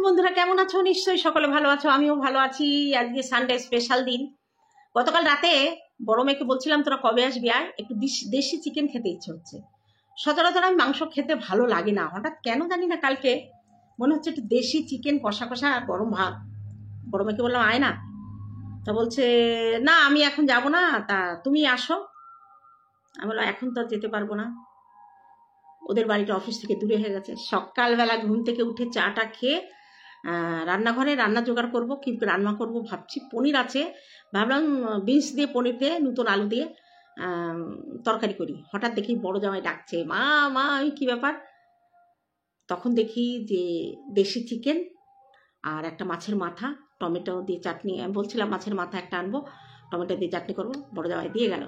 বন্ধুরা, কেমন আছো? নিশ্চয়ই সকলে ভালো আছো, আমিও ভালো আছি। আজকে সানডে স্পেশাল দিন। গতকাল রাতে বড় মেয়েকে বলছিলাম তোরা কবে আসবি, আর একটু দেশি চিকেন খেতে ইচ্ছে হচ্ছে। সচরাচর আমি মাংস খেতে ভালো লাগে না, হঠাৎ কেন জানি না কালকে মনে হচ্ছে একটু দেশি চিকেন কষা কষা আর গরম ভাত। বড় মেয়েকে বললাম আয় না, তা বলছে না আমি এখন যাব না, তা তুমি আসো। আমি বললাম এখন তো যেতে পারবো না, ওদের বাড়িটা অফিস থেকে দূরে হয়ে গেছে। সকালবেলা ঘুম থেকে উঠে চাটা খেয়ে রান্নাঘরে রান্না জোগাড় করব, কি রান্না করব ভাবছি। পনির আছে, ভাবলাম বিনস দিয়ে পনির দিয়ে নতুন আলু দিয়ে তরকারি করি। হঠাৎ দেখি বড় জামাই ডাকছে, মা মা, আমি কি ব্যাপার? তখন দেখি যে দেশি চিকেন আর একটা মাছের মাথা, টমেটো দিয়ে চাটনি। আমি বলছিলাম মাছের মাথা একটা আনবো, টমেটো দিয়ে চাটনি করবো, বড় জামাই দিয়ে গেল।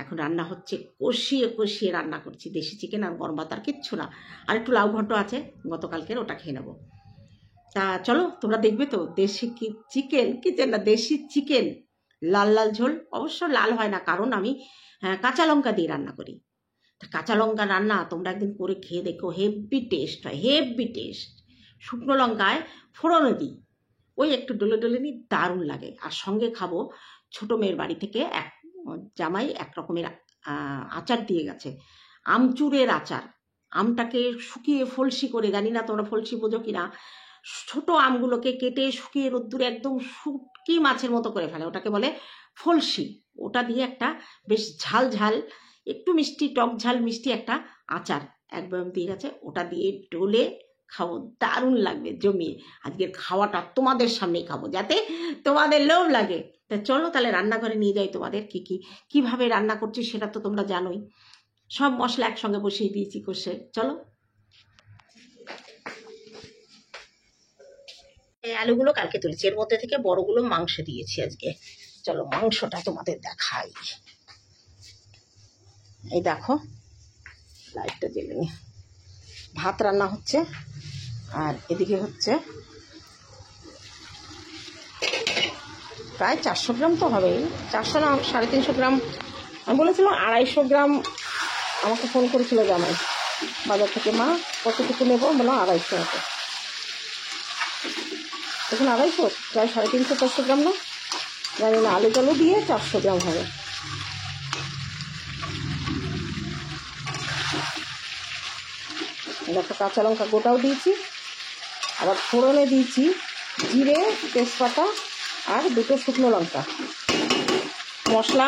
এখন রান্না হচ্ছে, কষিয়ে কষিয়ে রান্না করছি দেশি চিকেন আর গরম ভাত, আর কিচ্ছু না। আর একটু লাউ ঘন্ট আছে গতকালকের, ওটা খেয়ে নেবো। তা চলো তোমরা দেখবে তো দেশি চিকেন, কিচেন না দেশি চিকেন, লাল লাল ঝোল। অবশ্য লাল হয় না, কারণ আমি কাঁচা লঙ্কা দিয়ে রান্না করি। তা কাঁচা লঙ্কা রান্না তোমরা একদিন করে খেয়ে দেখো, হেভি টেস্ট হয়, হেভি টেস্ট। শুকনো লঙ্কায় ফোড়নে দিই, ওই একটু ডলে ডলে নিই, দারুণ লাগে। আর সঙ্গে খাবো ছোট মেয়ের বাড়ি থেকে এক জামাই এক রকমের আচার দিয়ে গেছে, আমচুরের আচার। আমটাকে শুকিয়ে ফলসি করে, জানি না তোমরা ফলসি বোঝো কিনা, ছোট আমগুলোকে কেটে শুকিয়ে রোদ্দুরে একদম শুটকি মাছের মতো করে ফেলে, ওটাকে বলে ফলসি। ওটা দিয়ে একটা বেশ ঝাল ঝাল, একটু মিষ্টি, টক ঝাল মিষ্টি একটা আচার এক বয়ম দিয়ে গেছে, ওটা দিয়ে ডলে খাবো, দারুণ লাগবে জমিয়ে। আজকের খাওয়াটা তোমাদের সামনেই খাবো, যাতে তোমাদের লোভ লাগে। তা চলো তাহলে রান্নাঘরে নিয়ে যাই তোমাদের, কিভাবে রান্না করছি সেটা তো তোমরা জানোই। সব মশলা একসঙ্গে বসিয়ে দিয়েছি কষে। চলো, এই আলুগুলো কালকে তুলেছি, এর মধ্যে থেকে বড়গুলো মাংস দিয়েছি আজকে। চলো মাংসটা তোমাদের দেখাই। এই দেখো, লাইটটা জ্বেলে নি। ভাত রান্না হচ্ছে, আর এদিকে হচ্ছে প্রায় 400 গ্রাম তো হবেই, 400 না 350 গ্রাম। আমি বলেছিলাম 250 গ্রাম, আমাকে ফোন করেছিল জামাই বাজার থেকে, মা কতটুকু নেবো? বললাম 250 মতো। এখন 250, প্রায় 350-400 গ্রাম না, জানি না, আলু টালু দিয়ে 400 গ্রাম হবে। দেখো কাঁচা লঙ্কা গোটাও দিয়েছি, আবার ফোড়নে দিয়েছি জিরে, তেজপাতা আর 2টো শুকনো লঙ্কা। মশলা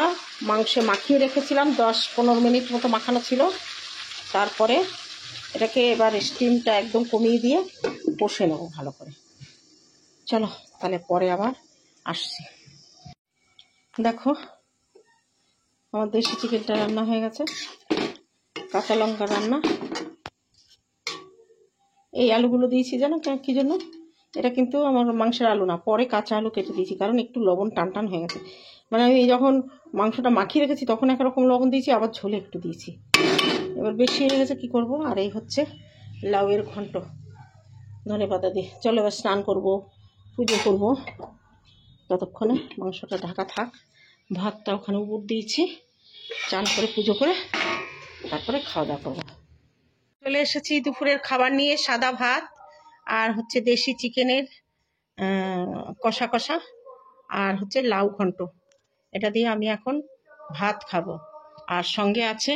মাংসে মাখিয়ে রেখেছিলাম, 10-15 মিনিট মতো মাখানো ছিল। তারপরে এটাকে এবার স্টিমটা একদম কমিয়ে দিয়ে কষে নেবো ভালো করে। চলো তাহলে পরে আবার আসছি। দেখো আমার দেশি চিকেনটা রান্না হয়ে গেছে, কাঁচা লঙ্কা রান্না। এই আলুগুলো দিয়েছি জানো কি জন্য? এটা কিন্তু আমার মাংসের আলু না, পরে কাঁচা আলু কেটে দিয়েছি, কারণ একটু লবণ টান টান হয়ে গেছে। মানে আমি যখন মাংসটা মাখিয়ে রেখেছি তখন একরকম লবণ দিয়েছি, আবার ঝোলে একটু দিয়েছি, এবার বেশি হয়ে গেছে, কী করবো। আর এই হচ্ছে লাউয়ের ঘন্ট ধনেপাতা দিয়ে। চলো এবার স্নান করবো, পুজো করবো, ততক্ষণে মাংসটা ঢাকা থাক। ভাতটা ওখানে উপর দিয়েছি, চান করে পুজো করে তারপরে খাওয়া দাওয়া করবো। চলে এসেছি দুপুরের খাবার নিয়ে, সাদা ভাত আর হচ্ছে দেশি চিকেনের কষা কষা, আর হচ্ছে লাউ ঘন্ট। এটা দিয়ে আমি এখন ভাত খাবো। আর সঙ্গে আছে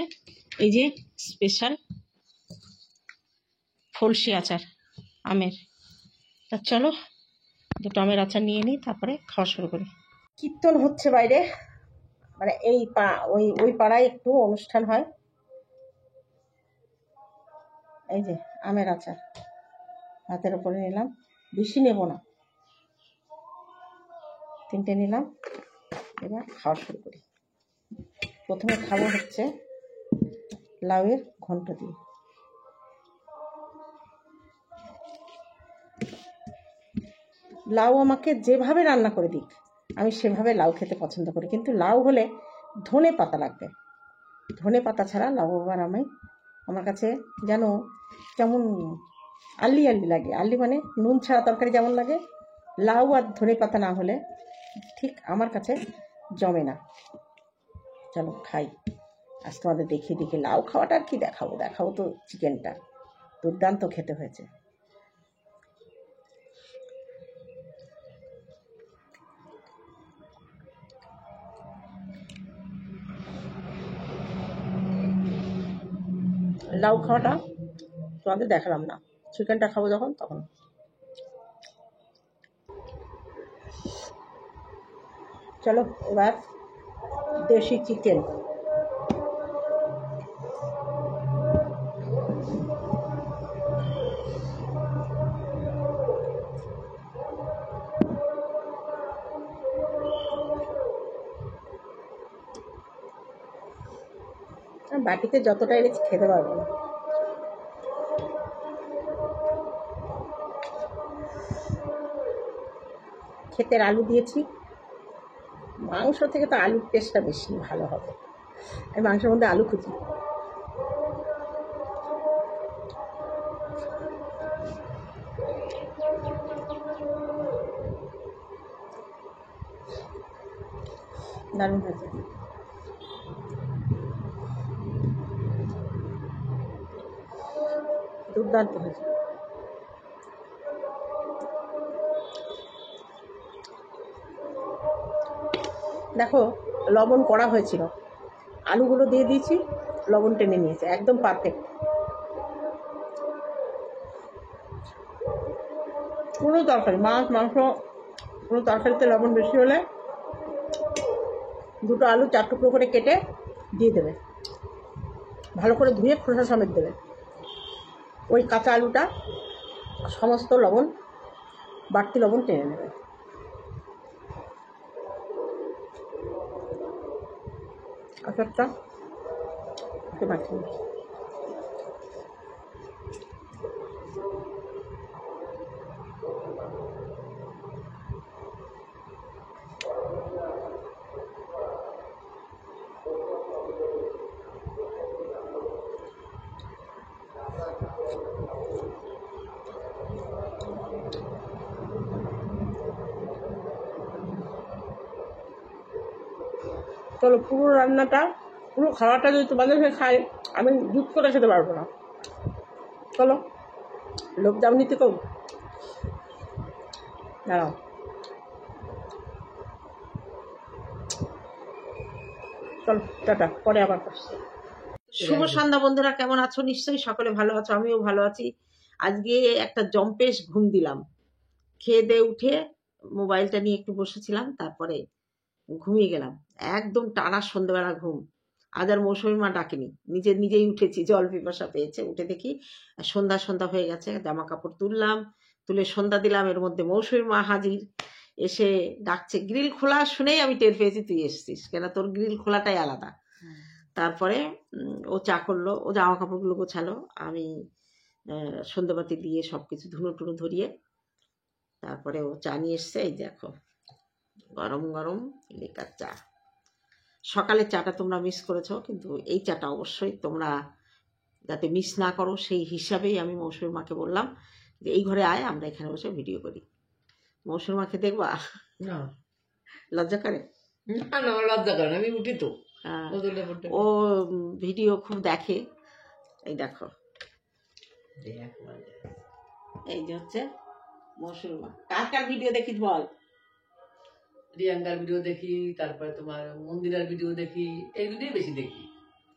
এই যে স্পেশাল ফলসি আচার আমের। তা চলো 2টো আমের আচার নিয়ে নিই, তারপরে খাওয়া শুরু করি। কীর্তন হচ্ছে বাইরে, মানে ওই পাড়ায় একটু অনুষ্ঠান হয়। এই যে আমের আচার হাতের উপরে নিলাম, বেশি নেব না, 3টে নিলাম। এবার খাওয়া শুরু করি। প্রথমে খাবো হচ্ছে লাউয়ের ঘন্ট দিয়ে। লাউ আমাকে যেভাবে রান্না করে দিক আমি সেভাবে লাউ খেতে পছন্দ করি, কিন্তু লাউ হলে ধনে পাতা লাগবে। ধনে পাতা ছাড়া লাউ আবার আমার কাছে যেন কেমন আল্লি আল্লি লাগে। আল্লি মানে নুন ছাড়া তরকারি যেমন লাগে, লাউ আর ধনে পাতা না হলে ঠিক আমার কাছে জমে না। চলো খাই। আজ তোমাদের দেখিয়ে দেখি লাউ খাওয়াটা আর কি দেখাবো তো চিকেনটা দুর্দান্ত খেতে হয়েছে। লাউ খাওয়াটা তোমাদের দেখালাম না, চিকেনটা খাবো যখন তখন। চলো এবার দেশি চিকেন। বাটিতে যতটা এনেছি খেতে পারবো না। ক্ষেতের আলু দিয়েছি, মাংস থেকে তো আলুর টেস্টটা বেশি ভালো হবে। আমি মাংসের মধ্যে আলু খুঁজি। দারুণ হয়েছে। দুর্দান্ত হয়েছে। দেখো লবণ কড়া হয়েছিল, আলুগুলো দিয়ে দিয়েছি, লবণ টেনে নিয়েছে, একদম পারফেক্ট। কোনো তরকারি, মাছ মাংস কোনো তরকারিতে লবণ বেশি হলে দুটো আলু 4 টুকরো করে কেটে দিয়ে দেবে, ভালো করে ধুয়ে খোসা সমেত দেবে। ওই কাঁচা আলুটা সমস্ত লবণ, বাড়তি লবণ টেনে নেবে। আচারটা মাখিয়ে চলো পুরো রান্নাটা, পুরো খাওয়াটা যদি তোমাদের সাথে খাই, আমি জুত করে খেতে পারবো না। চলো, লোক যাওনি তো কেউ, দাঁড়াও। চলো টাটা, পরে আবার করছি। শুভ সন্ধ্যা বন্ধুরা, কেমন আছো? নিশ্চয়ই সকলে ভালো আছো, আমিও ভালো আছি। আজকে একটা জম্পেশ ঘুম দিলাম, খেয়ে দিয়ে উঠে মোবাইলটা নিয়ে একটু বসেছিলাম, তারপরে ঘুমিয়ে গেলাম। একদম টানা সন্ধ্যাবেলা ঘুম। আজ আর মৌসুমী মা ডাকেনি, নিজেই উঠেছি, জল পিপাসা পেয়েছে। উঠে দেখি সন্ধ্যা হয়ে গেছে, জামা কাপড় তুললাম, তুলে সন্ধ্যা দিলাম। এর মধ্যে মৌসুমী মা হাজির, এসে ডাকছে। গ্রিল খোলা শুনেই আমি টের পেয়েছি তুই এসছিস, কেন তোর গ্রিল খোলাটাই আলাদা। তারপরে ও চা করলো, ও জামা কাপড়গুলো গোছালো, আমি সন্ধ্যাবাতি দিয়ে সবকিছু ধুনো টুনো ধরিয়ে তারপরে ও চা নিয়ে এসছে। এই দেখো গরম গরম লিকার চা। সকালের চাটা তোমরা মিস করেছো, কিন্তু এই চাটা অবশ্যই তোমরা যাতে মিস না করো সেই হিসাবেই আমি মৌসুমীর মাকে বললাম যে এই ঘরে আয়, আমরা এখানে বসে ভিডিও করি। মৌসুমীর মাকে দেখবা না? লজ্জা করে? না লজ্জা করে, আমি উঠি তো। ও ভিডিও খুব দেখে। এই দেখো, এই যে হচ্ছে মৌসুমীর মা। কার ভিডিও দেখিস বল? রিয়াঙ্কার ভিডিও দেখি, তারপরে তোমার মন্দিরের ভিডিও দেখি, এইগুলোই বেশি দেখি।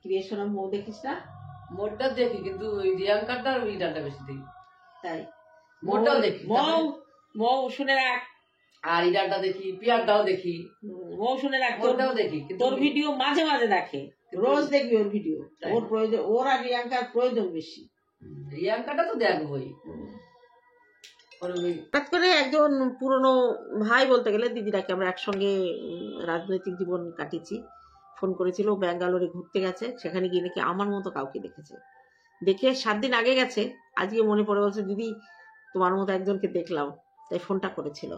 ক্রিয়েশন অফ মৌ দেখিস না? মোটটা দেখি, কিন্তু ওই রিয়াঙ্কারটা আর ওই ডালটা বেশি দেখি। তাই মোটটাও দেখি, মৌ শুনে রাখ। আর ইডালটা দেখি, পিয়ারটাও দেখি। মৌ শুনে রাখ, মোটটাও দেখি। তোর ভিডিও মাঝে মাঝে দেখে, রোজ দেখবি ওর ভিডিও। ওর প্রয়োজন, ওর আর রিয়াঙ্কার প্রয়োজন বেশি। রিয়াঙ্কাটা তো দেখবই। হঠাৎ করে একজন পুরনো ভাই বলতে গেলে, দিদিরাকে আমরা একসঙ্গে রাজনৈতিক জীবন কাটিয়েছি, ফোন করেছিল। ব্যাঙ্গালোরে ঘুরতে গেছে, সেখানে গিয়ে নাকি আমার মতো কাউকে দেখেছে। দেখে 7 দিন আগে গেছে, আজকে মনে পড়ে বলছে দিদি তোমার মতো একজনকে দেখলাম, তাই ফোনটা করেছিল।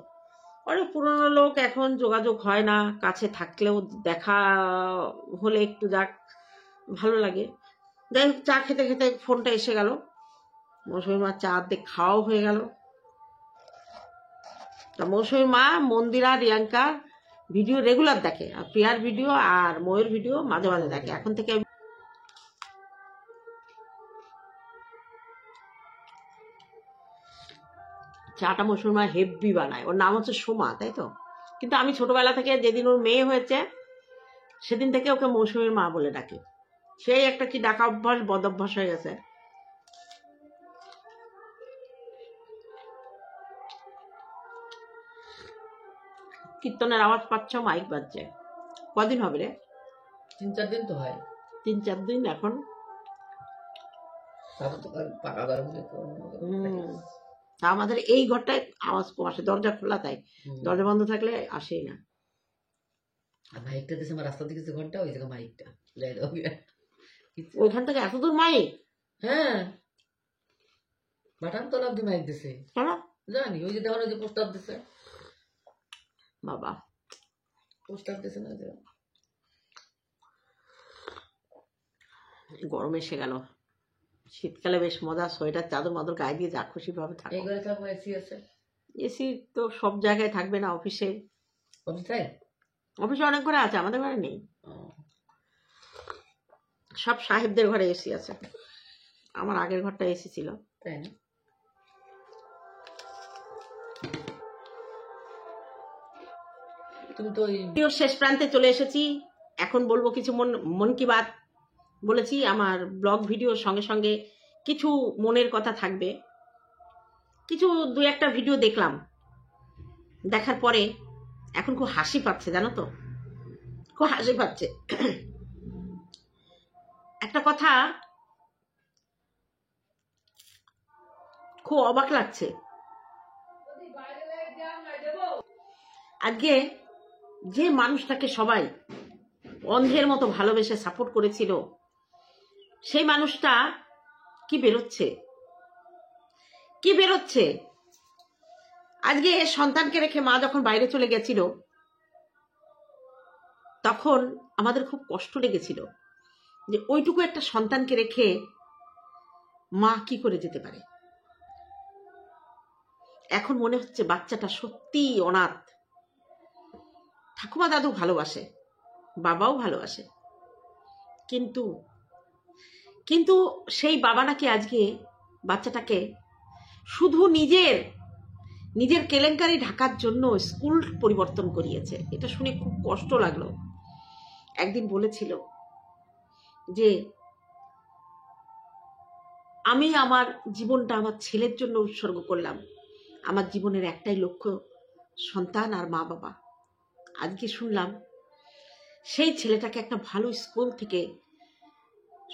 অনেক পুরনো লোক, এখন যোগাযোগ হয় না, কাছে থাকলেও দেখা হলে একটু যাক ভালো লাগে। যাই হোক, চা খেতে খেতে ফোনটা এসে গেল। মৌসুমী মা চা দিয়ে খাওয়াও হয়ে গেল। তা মৌসুমী মা মন্দিরা রিয়াঙ্কা ভিডিও রেগুলার দেখে, আর প্রিয়ার ভিডিও আর ময়ের ভিডিও মাঝে মাঝে দেখে। এখন থেকে চাটা মৌসুমী মা হেভি বানায়। ওর নাম হচ্ছে সোমা, তাই তো? কিন্তু আমি ছোটবেলা থেকে, যেদিন ওর মেয়ে হয়েছে সেদিন থেকে ওকে মৌসুমীর মা বলে ডাকি। সেই একটা কি ডাকা অভ্যাস বদ অভ্যাস হয়ে গেছে। কীর্তনের আওয়াজ পাচ্ছ, মাইক বাজছে। কদিন হবে রে? 3-4 দিন তো হয়। 3-4 দিন এখন। পাকা গরম আমাদের এই ঘরটায় আওয়াজ কম আসে, দরজা খোলা, তাই দরজা বন্ধ থাকলে আসেই না। মাইকটা দিয়েছে আমার রাস্তা দিকে, যে ঘন্টা ওই জায়গা মাইকটা ওইখান থেকে এত দূর মাইক? হ্যাঁ, বাটান তলা অব্দি মাইক দিছে। কেন জানি, ওই যে দেখো যে পোস্টার দিছে, বাবা পোস্টার দিছে না যে। গরম এসে গেল, শীতকালে বেশ মজা, সোয়েটার চাদর মাদর গায়ে দিয়ে যা খুশি ভাবে থাকো। এই ঘরে থাকবো, এসি আছে। এসি তো সব জায়গায় থাকবে না, অফিসে। অফিসে অনেক ঘরে আছে, আমাদের ঘরে নেই। সব সাহেবদের ঘরে এসি আছে, আমার আগের ঘরটা এসি ছিল। তাই না? তুমি তো ভিডিওর শেষ প্রান্তে চলে এসেছি। এখন বলবো কিছু মন কি বাত। বলেছি আমার ব্লগ ভিডিওর সঙ্গে সঙ্গে কিছু মনের কথা থাকবে। কিছু 2-1টা ভিডিও দেখলাম, দেখার পরে এখন খুব হাসি পাচ্ছে, জানো তো, খুব হাসি পাচ্ছে। একটা কথা খুব অবাক লাগছে। আজকে যে মানুষটাকে সবাই অন্ধের মতো ভালোবেসে সাপোর্ট করেছিল, সেই মানুষটা কি বেরোচ্ছে, কি বেরোচ্ছে। আজকে সন্তানকে রেখে মা যখন বাইরে চলে গেছিল, তখন আমাদের খুব কষ্ট লেগেছিল যে ওইটুকু একটা সন্তানকে রেখে মা কি করে যেতে পারে। এখন মনে হচ্ছে বাচ্চাটা সত্যি অনাথ। ঠাকুমা দাদু ভালোবাসে, বাবাও ভালোবাসে, কিন্তু কিন্তু সেই বাবা নাকি আজকে বাচ্চাটাকে শুধু নিজের কেলেঙ্কারি ঢাকার জন্য স্কুল পরিবর্তন করিয়েছে। এটা শুনে খুব কষ্ট লাগলো। একদিন বলেছিল যে আমি আমার জীবনটা আমার ছেলের জন্য উৎসর্গ করলাম, আমার জীবনের একটাই লক্ষ্য সন্তান আর মা বাবা। আজকে শুনলাম সেই ছেলেটাকে একটা ভালো স্কুল থেকে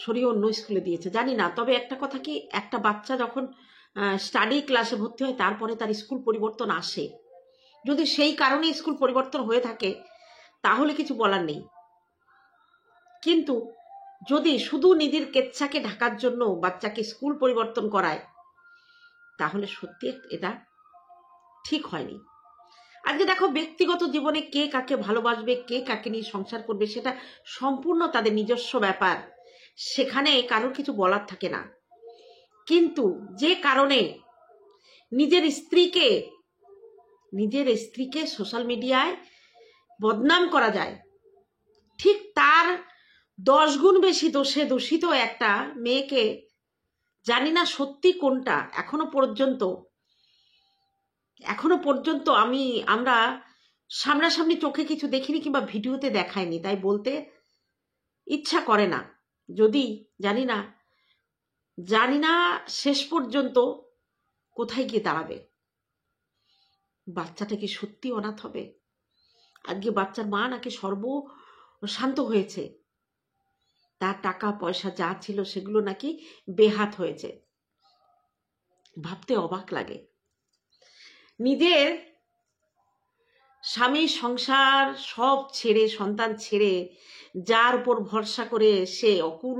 সরিয়ে অন্য স্কুলে দিয়েছে। জানি না, তবে একটা কথা কি, একটা বাচ্চা যখন স্টাডি ক্লাসে ভর্তি হয় তারপরে তার স্কুল পরিবর্তন আসে। যদি সেই কারণে স্কুল পরিবর্তন হয়ে থাকে তাহলে কিছু বলার নেই, কিন্তু যদি শুধু নিজের কেচ্ছাকে ঢাকার জন্য বাচ্চাকে স্কুল পরিবর্তন করায়, তাহলে সত্যি এটা ঠিক হয়নি। আজকে দেখো, ব্যক্তিগত জীবনে কে কাকে ভালোবাসবে, কে কাকে নিয়ে সংসার করবে, সেটা সম্পূর্ণ তাদের নিজস্ব ব্যাপার, সেখানে কারোর কিছু বলার থাকে না। কিন্তু যে কারণে নিজের স্ত্রীকে সোশ্যাল মিডিয়ায় বদনাম করা যায়, ঠিক তার 10 গুণ বেশি দোষে দূষিত একটা মেয়েকে, জানি না সত্যি কোনটা, এখনো পর্যন্ত আমরা সামনাসামনি চোখে কিছু দেখিনি কিংবা ভিডিওতে দেখায়নি, তাই বলতে ইচ্ছা করে না। যদি জানি না শেষ পর্যন্ত কোথায় গিয়ে দাঁড়াবে। বাচ্চাটা কি সত্যি অনাথ হবে? আজকে বাচ্চার মা নাকি সর্বশান্ত হয়েছে, তার টাকা পয়সা যা ছিল সেগুলো নাকি বেহাত হয়েছে। ভাবতে অবাক লাগে। নিজের স্বামী সংসার সব ছেড়ে, সন্তান ছেড়ে, যার উপর ভরসা করে সে অকুল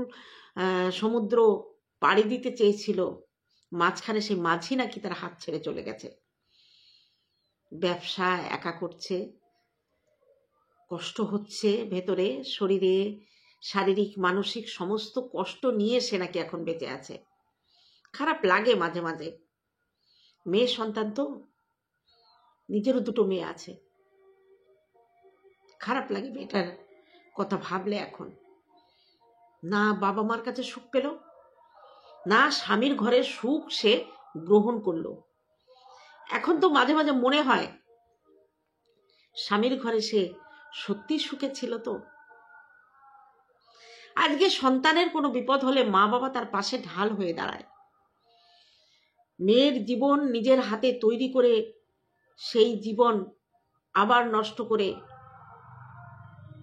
সমুদ্র পাড়ি দিতে চেয়েছিল, মাঝখানে সেই মাঝি নাকি তার হাত ছেড়ে চলে গেছে। ব্যবসা একা করছে, কষ্ট হচ্ছে ভেতরে, শরীরে শারীরিক মানসিক সমস্ত কষ্ট নিয়ে সে নাকি এখন বেঁচে আছে। খারাপ লাগে মাঝে মাঝে। মেয়ে সন্তান তো, নিজেরও 2টো মেয়ে আছে, খারাপ লাগে মেয়েটার কথা ভাবলে। এখন না বাবা মার কাছে সুখ পেল, না স্বামীর ঘরের সুখ সে গ্রহণ করলো। এখন তো মাঝে মাঝে মনে হয় স্বামীর ঘরে সে সত্যি সুখে ছিল তো। আজকে সন্তানের কোনো বিপদ হলে মা বাবা তার পাশে ঢাল হয়ে দাঁড়ায়। মেয়ের জীবন নিজের হাতে তৈরি করে সেই জীবন আবার নষ্ট করে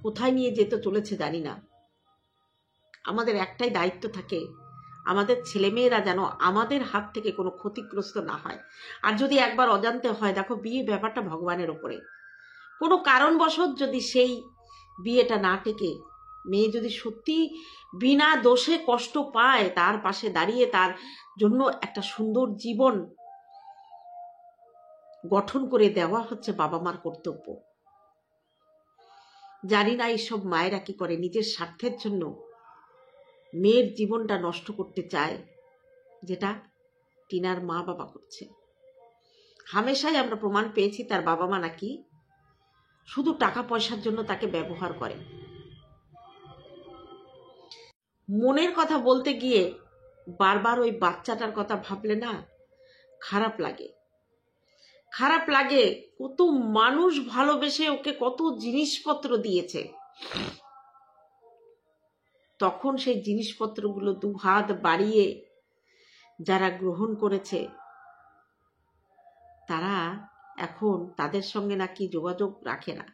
কোথায় নিয়ে যেতে চলেছে জানি না। আমাদের একটাই দায়িত্ব থাকে, আমাদের ছেলেমেয়েরা যেন আমাদের হাত থেকে কোনো ক্ষতিগ্রস্ত না হয়। আর যদি একবার অজান্তে হয়, দেখো বিয়ে ব্যাপারটা ভগবানের ওপরে, কোনো কারণবশত যদি সেই বিয়েটা না টেকে, মেয়ে যদি সত্যি বিনা দোষে কষ্ট পায়, তার পাশে দাঁড়িয়ে তার জন্য একটা সুন্দর জীবন গঠন করে দেওয়া হচ্ছে বাবা মার কর্তব্য। জানি না এইসব মায়েরা কি করে, নিজের স্বার্থের জন্য মেয়ের জীবনটা নষ্ট করতে চায়, যেটা টিনার মা বাবা করছে। হামেশাই আমরা প্রমাণ পেয়েছি তার বাবা মা নাকি শুধু টাকা পয়সার জন্য তাকে ব্যবহার করে। মনের কথা বলতে গিয়ে বারবার ওই বাচ্চাটার কথা ভাবলে না খারাপ লাগে। খারাপ লাগে, কত মানুষ ভালোবেসে ওকে কত জিনিসপত্র দিয়েছে, তখন সেই জিনিসপত্রগুলো দু হাত বাড়িয়ে যারা গ্রহণ করেছে, তারা এখন তাদের সঙ্গে নাকি যোগাযোগ রাখে না।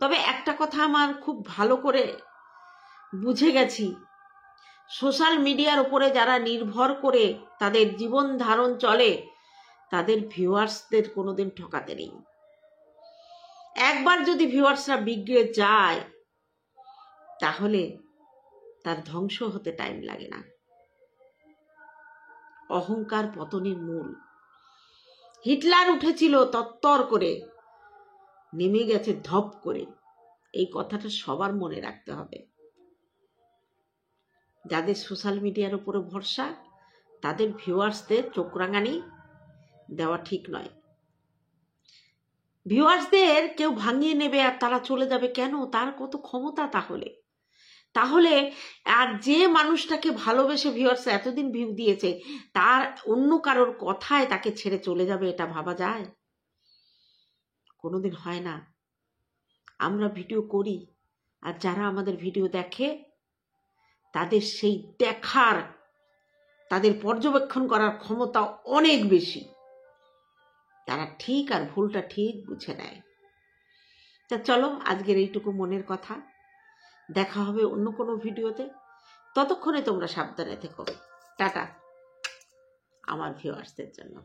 তবে একটা কথা আমার খুব ভালো করে বুঝে গেছি, সোশ্যাল মিডিয়ার উপরে যারা নির্ভর করে তাদের জীবন ধারণ চলে, তাদের ভিউয়ার্সদের কোনোদিন ঠকাতে নেই। একবার যদি ভিউয়ার্সরা বিগড়ে যায়, তাহলে তার ধ্বংস হতে টাইম লাগে না। অহংকার পতনের মূল। হিটলার উঠেছিল তত্তর করে, নেমে গেছে ধপ করে। এই কথাটা সবার মনে রাখতে হবে। যাদের সোশ্যাল মিডিয়ার উপরে ভরসা, তাদের ভিউয়ার্সদের চোখ রাঙানি দেওয়া ঠিক নয়। ভিউয়ার্সদের কেউ ভাঙিয়ে নেবে আর তারা চলে যাবে কেন? তার কত ক্ষমতা তাহলে আর যে মানুষটাকে ভালোবেসে ভিউয়ার্স এতদিন ভিউ দিয়েছে, তার অন্য কারোর কথায় তাকে ছেড়ে চলে যাবে, এটা ভাবা যায়? কোনোদিন হয় না। আমরা ভিডিও করি, আর যারা আমাদের ভিডিও দেখে, তাদের সেই দেখার, তাদের পর্যবেক্ষণ করার ক্ষমতা অনেক বেশি। তারা ঠিক আর ভুলটা ঠিক বুঝে নেয়। তা চলো, আজকের এইটুকু মনের কথা। দেখা হবে অন্য কোনো ভিডিওতে। ততক্ষণে তোমরা সাবধানে থেকো। টাটা আমার ভিউয়ার্সদের জন্য।